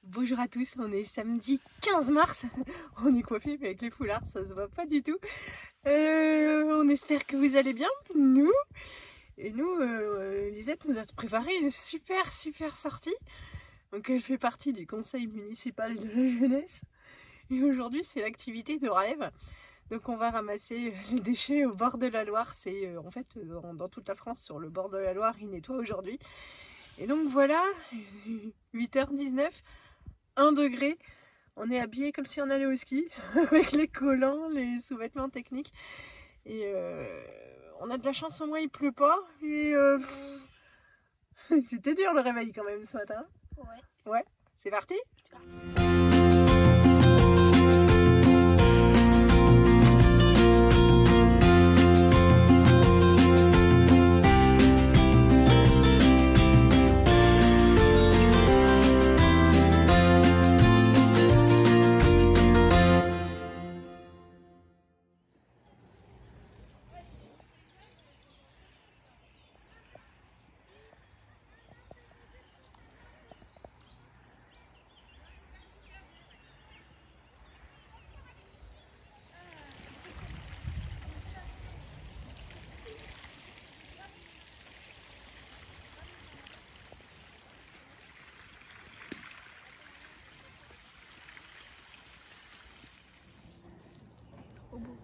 Bonjour à tous, on est samedi 15 mars, on est coiffé mais avec les foulards, ça se voit pas du tout. On espère que vous allez bien, nous. Et nous, Lisette nous a préparé une super sortie. Donc elle fait partie du conseil municipal de la jeunesse. Et aujourd'hui c'est l'activité de rêve. Donc on va ramasser les déchets au bord de la Loire. C'est en fait dans toute la France, sur le bord de la Loire, ils nettoient aujourd'hui. Et donc voilà, 8h19. 1 degré, on est habillé comme si on allait au ski, avec les collants, les sous-vêtements techniques. Et on a de la chance, au moins il pleut pas. Et c'était dur le réveil quand même ce matin. Ouais. Ouais, c'est parti. Trop beau.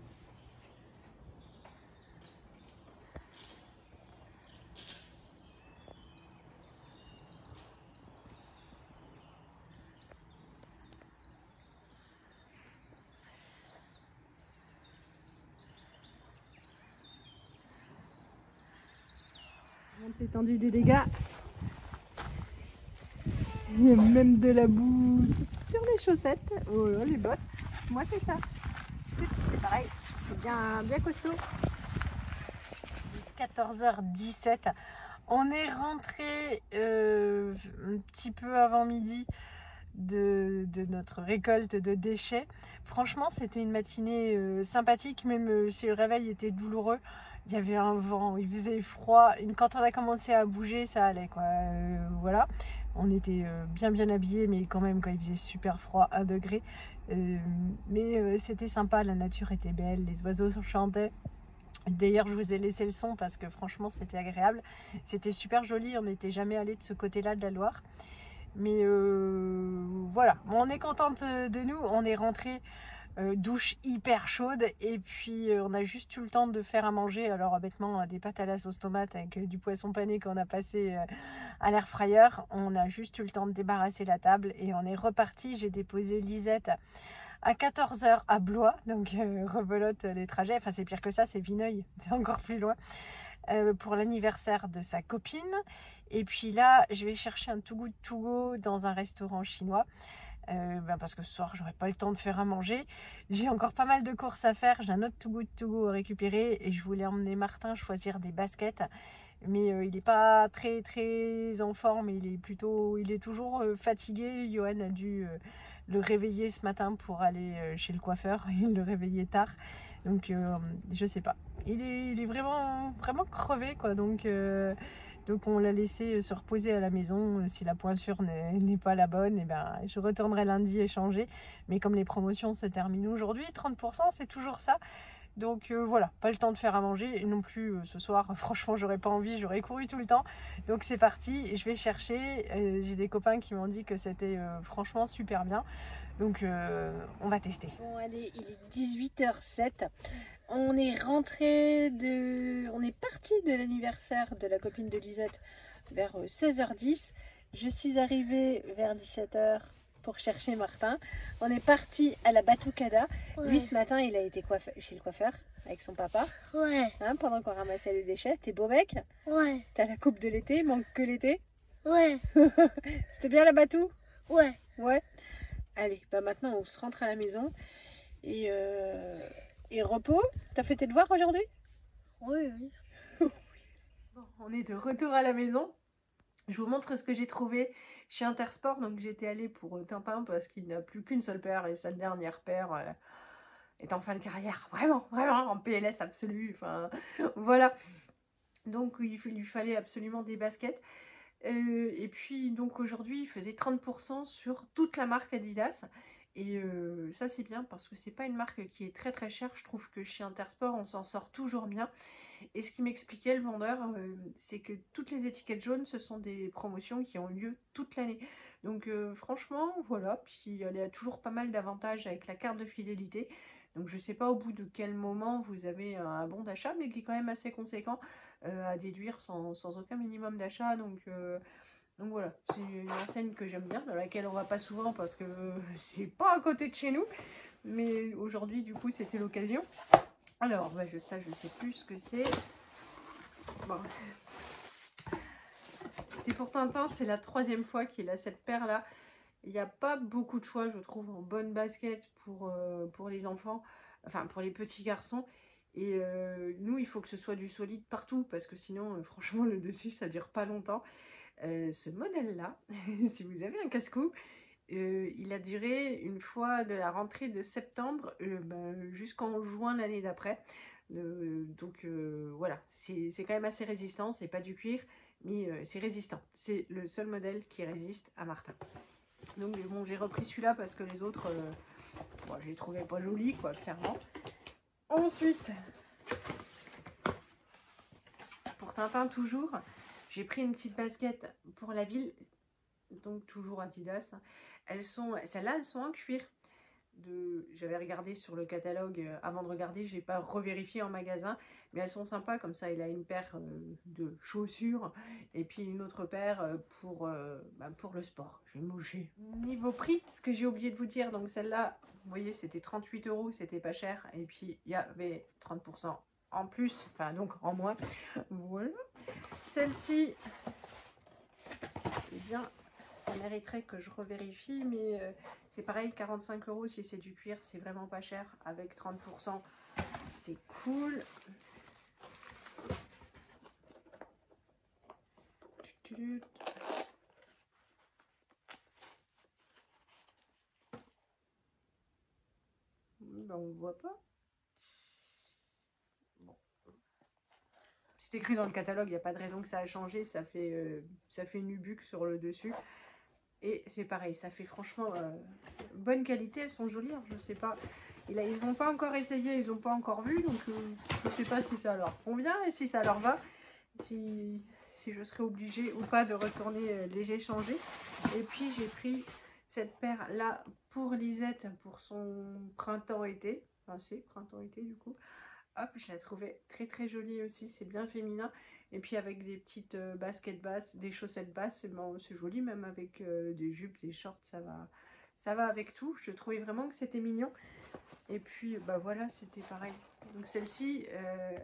L'étendue des dégâts. Il y a même de la boue sur les chaussettes, les bottes. Moi c'est ça. C'est pareil, c'est bien costaud. 14h17. On est rentré un petit peu avant midi de notre récolte de déchets. Franchement, c'était une matinée sympathique, même si le réveil était douloureux. Il y avait un vent, il faisait froid. Quand on a commencé à bouger, ça allait, quoi. Voilà. On était bien habillés, mais quand même, quand il faisait super froid, 1 degré. Mais c'était sympa, la nature était belle, les oiseaux chantaient. D'ailleurs, je vous ai laissé le son parce que franchement, c'était agréable. C'était super joli, on n'était jamais allé de ce côté-là de la Loire. Mais voilà, bon, on est contente de nous, on est rentré. Douche hyper chaude et puis on a juste eu le temps de faire à manger. Alors bêtement, des pâtes à la sauce tomate avec du poisson pané qu'on a passé à l'air fryer. On a juste eu le temps de débarrasser la table et on est reparti. J'ai déposé Lisette à 14h à Blois, donc rebelote les trajets. Enfin, c'est pire que ça, c'est Vineuil, c'est encore plus loin. Pour l'anniversaire de sa copine. Et puis là, je vais chercher un Too Good To Go dans un restaurant chinois. Parce que ce soir j'aurai pas le temps de faire à manger, j'ai encore pas mal de courses à faire, j'ai un autre Too Good To Go à récupérer et je voulais emmener Martin choisir des baskets, mais il est pas très en forme, il est toujours fatigué. Johan a dû le réveiller ce matin pour aller chez le coiffeur, il le réveillait tard, donc je sais pas, il est vraiment crevé, quoi, donc on l'a laissé se reposer à la maison. Si la pointure n'est pas la bonne, et ben, je retournerai lundi échanger. Mais comme les promotions se terminent aujourd'hui, 30%, c'est toujours ça. Donc voilà, pas le temps de faire à manger. Et non plus ce soir, franchement, j'aurais pas envie, j'aurais couru tout le temps. Donc c'est parti, je vais chercher. J'ai des copains qui m'ont dit que c'était franchement super bien. Donc on va tester. Bon allez, il est 18h07. On est parti de l'anniversaire de la copine de Lisette vers 16h10. Je suis arrivée vers 17h pour chercher Martin. On est parti à la Batucada. Ouais. Lui, ce matin, il a été chez le coiffeur avec son papa. Ouais. Hein, pendant qu'on ramassait les déchets. T'es beau mec? Ouais. T'as la coupe de l'été, manque que l'été? Ouais. C'était bien la Batou? Ouais. Ouais. Allez, bah maintenant on se rentre à la maison. Et repos. T'as fait tes devoirs aujourd'hui? Oui. Bon, on est de retour à la maison. Je vous montre ce que j'ai trouvé chez Intersport. Donc j'étais allée pour Tintin parce qu'il n'a plus qu'une seule paire et sa dernière paire est en fin de carrière. Vraiment en PLS absolu. Enfin voilà. Donc il lui fallait absolument des baskets. Et puis donc aujourd'hui, il faisait 30% sur toute la marque Adidas. Et ça c'est bien parce que c'est pas une marque qui est très très chère. Je trouve que chez Intersport on s'en sort toujours bien. Et ce qui m'expliquait le vendeur, c'est que toutes les étiquettes jaunes, ce sont des promotions qui ont lieu toute l'année. Donc franchement, voilà. Puis elle a toujours pas mal d'avantages avec la carte de fidélité. Donc je sais pas au bout de quel moment vous avez un bon d'achat, mais qui est quand même assez conséquent à déduire sans aucun minimum d'achat. Donc voilà, c'est une enseigne que j'aime bien, dans laquelle on va pas souvent parce que c'est pas à côté de chez nous. Mais aujourd'hui, du coup, c'était l'occasion. Alors, bah, je sais plus ce que c'est. Bon. C'est pour Tintin, c'est la 3e fois qu'il a cette paire-là. Il n'y a pas beaucoup de choix, je trouve, en bonne basket pour les enfants, enfin pour les petits garçons. Et nous, il faut que ce soit du solide partout, parce que sinon, franchement, le dessus, ça dure pas longtemps. Ce modèle-là, si vous avez un casse-cou, il a duré une fois de la rentrée de septembre jusqu'en juin l'année d'après. Donc voilà, c'est quand même assez résistant, c'est pas du cuir, mais c'est résistant. C'est le seul modèle qui résiste à Martin. Donc bon, j'ai repris celui-là parce que les autres, bon, je les trouvais pas jolis, quoi, clairement. Ensuite, pour Tintin toujours, j'ai pris une petite basket pour la ville, donc toujours Adidas. Celles-là, elles sont en cuir. J'avais regardé sur le catalogue avant de regarder, j'ai pas revérifié en magasin, mais elles sont sympas. Comme ça, il a une paire de chaussures et puis une autre paire pour le sport. Je vais moucher. Niveau prix, ce que j'ai oublié de vous dire, donc celle-là, vous voyez, c'était 38 €, c'était pas cher, et puis il y avait 30% en plus, enfin donc en moins. Voilà. Celle-ci, eh bien, ça mériterait que je revérifie, mais c'est pareil, 45 € si c'est du cuir, c'est vraiment pas cher. Avec 30%, c'est cool. Ben, on voit pas. Bon. C'est écrit dans le catalogue, il n'y a pas de raison que ça a changé. Ça fait une nubuck sur le dessus. Et c'est pareil, ça fait franchement bonne qualité. Elles sont jolies, hein, je sais pas. Ils n'ont pas encore essayé, ils n'ont pas encore vu. Donc je sais pas si ça leur convient et si ça leur va. Si je serais obligée ou pas de retourner les échanger. Et puis j'ai pris cette paire là pour Lisette pour son printemps-été. Enfin c'est printemps-été du coup. Hop, je la trouvais très très jolie aussi, c'est bien féminin. Et puis avec des petites baskets basses, des chaussettes basses, c'est joli, même avec des jupes, des shorts, ça va avec tout. Je trouvais vraiment que c'était mignon. Et puis bah voilà, c'était pareil. Donc celles-ci,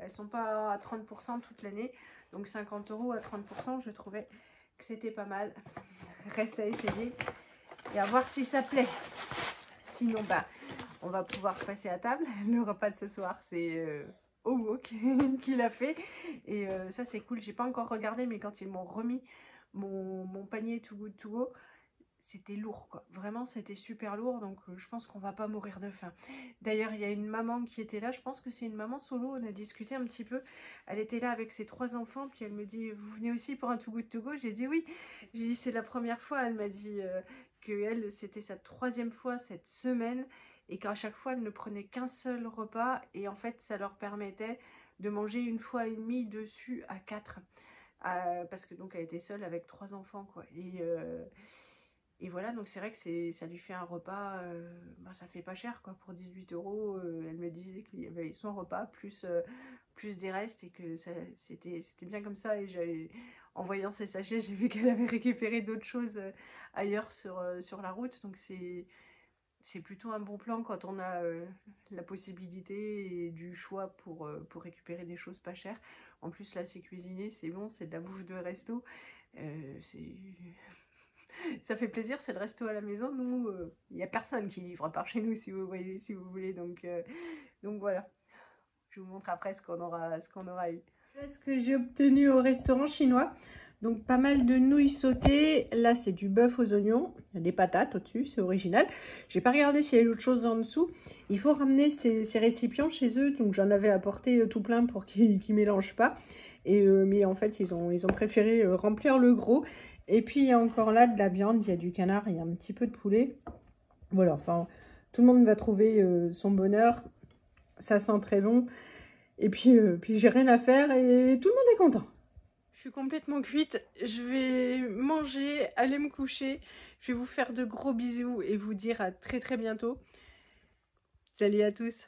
elles sont pas à 30% toute l'année. Donc 50 € à 30%, je trouvais que c'était pas mal. Reste à essayer et à voir si ça plaît. Sinon, bah, on va pouvoir passer à table. Le repas de ce soir, c'est Omo qui l'a fait. Et ça, c'est cool. J'ai pas encore regardé, mais quand ils m'ont remis mon panier Too Good To Go, c'était lourd, quoi. Vraiment, c'était super lourd. Donc, je pense qu'on va pas mourir de faim. D'ailleurs, il y a une maman qui était là. Je pense que c'est une maman solo. On a discuté un petit peu. Elle était là avec ses 3 enfants. Puis elle me dit, vous venez aussi pour un Too Good To Go? J'ai dit oui. J'ai dit, c'est la première fois. Elle m'a dit que elle, c'était sa 3e fois cette semaine. Et qu'à chaque fois, elle ne prenait qu'un seul repas. Et en fait, ça leur permettait de manger 1 fois et demie dessus à 4. Parce que donc, elle était seule avec 3 enfants, quoi. Et voilà, donc c'est vrai que ça lui fait un repas, ça fait pas cher, quoi, pour 18 €. Elle me disait qu'il y avait son repas, plus des restes, et que c'était bien comme ça. Et en voyant ces sachets, j'ai vu qu'elle avait récupéré d'autres choses ailleurs sur la route. Donc c'est plutôt un bon plan quand on a la possibilité et du choix pour récupérer des choses pas chères. En plus, là, c'est cuisiné, c'est bon, c'est de la bouffe de resto. Ça fait plaisir, c'est le resto à la maison. Nous, il n'y a personne qui livre par chez nous, si vous voulez. Donc voilà. Je vous montre après ce qu'on aura eu. Voilà ce que j'ai obtenu au restaurant chinois. Donc pas mal de nouilles sautées. Là, c'est du bœuf aux oignons. Il y a des patates au-dessus, c'est original. J'ai pas regardé s'il y avait autre chose en dessous. Il faut ramener ces récipients chez eux. Donc j'en avais apporté tout plein pour qu'ils ne mélangent pas. Mais en fait, ils ont préféré remplir le gros. Et puis, il y a encore là de la viande, il y a du canard, il y a un petit peu de poulet. Voilà, enfin, tout le monde va trouver son bonheur. Ça sent très bon. Et puis j'ai rien à faire et tout le monde est content. Je suis complètement cuite. Je vais manger, aller me coucher. Je vais vous faire de gros bisous et vous dire à très très bientôt. Salut à tous!